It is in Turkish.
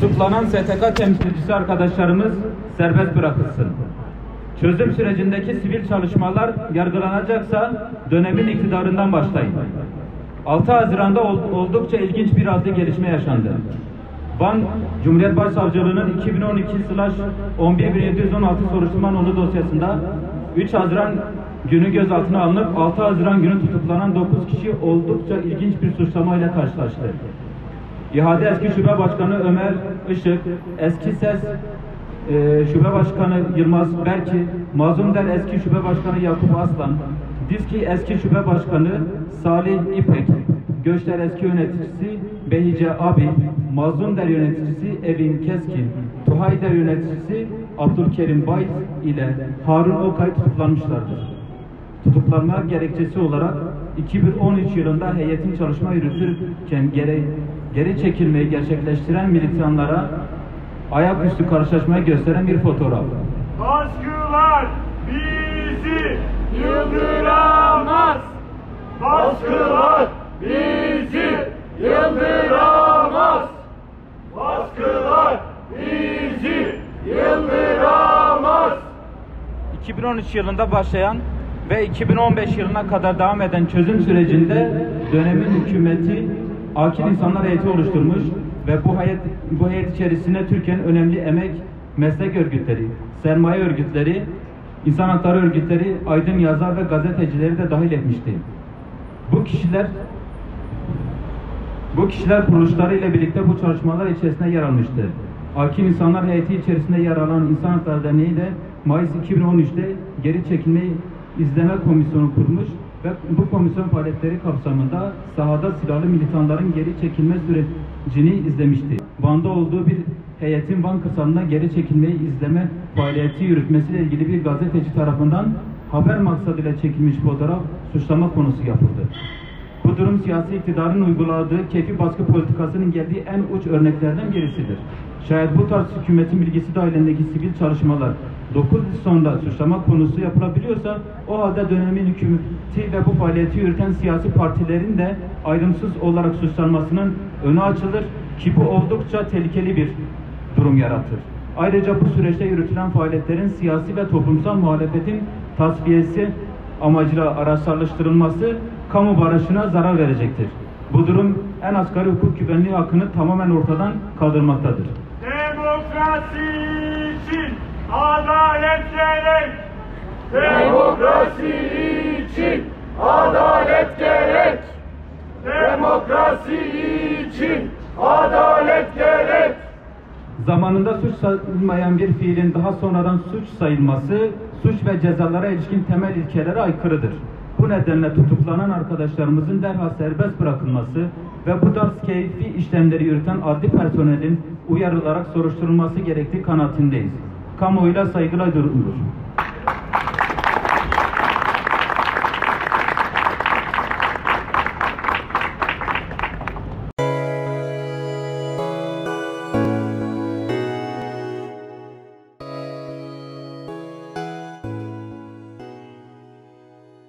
Tutuklanan STK temsilcisi arkadaşlarımız serbest bırakılsın. Çözüm sürecindeki sivil çalışmalar yargılanacaksa dönemin iktidarından başlayın. 6 Haziran'da oldukça ilginç bir adli gelişme yaşandı. Van Cumhuriyet Başsavcılığı'nın 2012/11.716 soruşturma nolu dosyasında 3 Haziran günü gözaltına alınıp 6 Haziran günü tutuklanan 9 kişi oldukça ilginç bir suçlamayla karşılaştı. İHA'de eski Şube Başkanı Ömer Işık, eski SES Şube Başkanı Yılmaz Berki, Mazlumder eski Şube Başkanı Yakup Aslan, Diski eski Şube Başkanı Salih İpek, Göçler eski yöneticisi Behice Abi, Mazlumder yöneticisi Evin Keskin, Tuhayder yöneticisi Abdülkerim Bayt ile Harun Okay tutuklanmışlardır. Tutuklanma gerekçesi olarak 2013 yılında heyetin çalışma yürütürken geri çekilmeyi gerçekleştiren militanlara ayaküstü karşılaşmayı gösteren bir fotoğraf. Baskılar bizi yıldıramaz. Baskılar bizi yıldıramaz. Baskılar bizi yıldıramaz. 2013 yılında başlayan ve 2015 yılına kadar devam eden çözüm sürecinde dönemin hükümeti akil insanlar heyeti oluşturmuş ve bu heyet içerisinde Türkiye'nin önemli emek meslek örgütleri, sermaye örgütleri, insan hakları örgütleri, aydın yazar ve gazetecileri de dahil etmişti. Bu kişiler kuruluşları ile birlikte bu çalışmalar içerisinde yer almıştı. Akil İnsanlar Heyeti içerisinde yer alan İnsan Hakları Derneği de Mayıs 2013'te geri çekilme izleme komisyonu kurmuş ve bu komisyon faaliyetleri kapsamında sahada silahlı militanların geri çekilme sürecini izlemişti. Van'da olduğu bir heyetin Van kırsalına geri çekilmeyi izleme faaliyeti yürütmesiyle ilgili bir gazeteci tarafından haber maksadıyla çekilmiş fotoğraf suçlama konusu yapıldı. Bu durum siyasi iktidarın uyguladığı keyfi baskı politikasının geldiği en uç örneklerden birisidir. Şayet bu tarz hükümetin bilgisi dahilindeki sivil çalışmalar 9 yıl sonra suçlama konusu yapılabiliyorsa o halde dönemin hükümeti ve bu faaliyeti yürüten siyasi partilerin de ayrımsız olarak suçlanmasının önü açılır ki bu oldukça tehlikeli bir durum yaratır. Ayrıca bu süreçte yürütülen faaliyetlerin siyasi ve toplumsal muhalefetin tasfiyesi amacıyla araçsallaştırılması kamu barışına zarar verecektir. Bu durum en asgari hukuk güvenliği hakkını tamamen ortadan kaldırmaktadır. Demokrasi için adalet gerek. Demokrasi için adalet gerek. Demokrasi için adalet gerek. Zamanında suç sayılmayan bir fiilin daha sonradan suç sayılması, suç ve cezalara ilişkin temel ilkelere aykırıdır. Bu nedenle tutuklanan arkadaşlarımızın derhal serbest bırakılması ve bu tarz keyfi işlemleri yürüten adli personelin uyarılarak soruşturulması gerektiği kanaatindeyiz. Kamuoyuyla saygıyla durulur.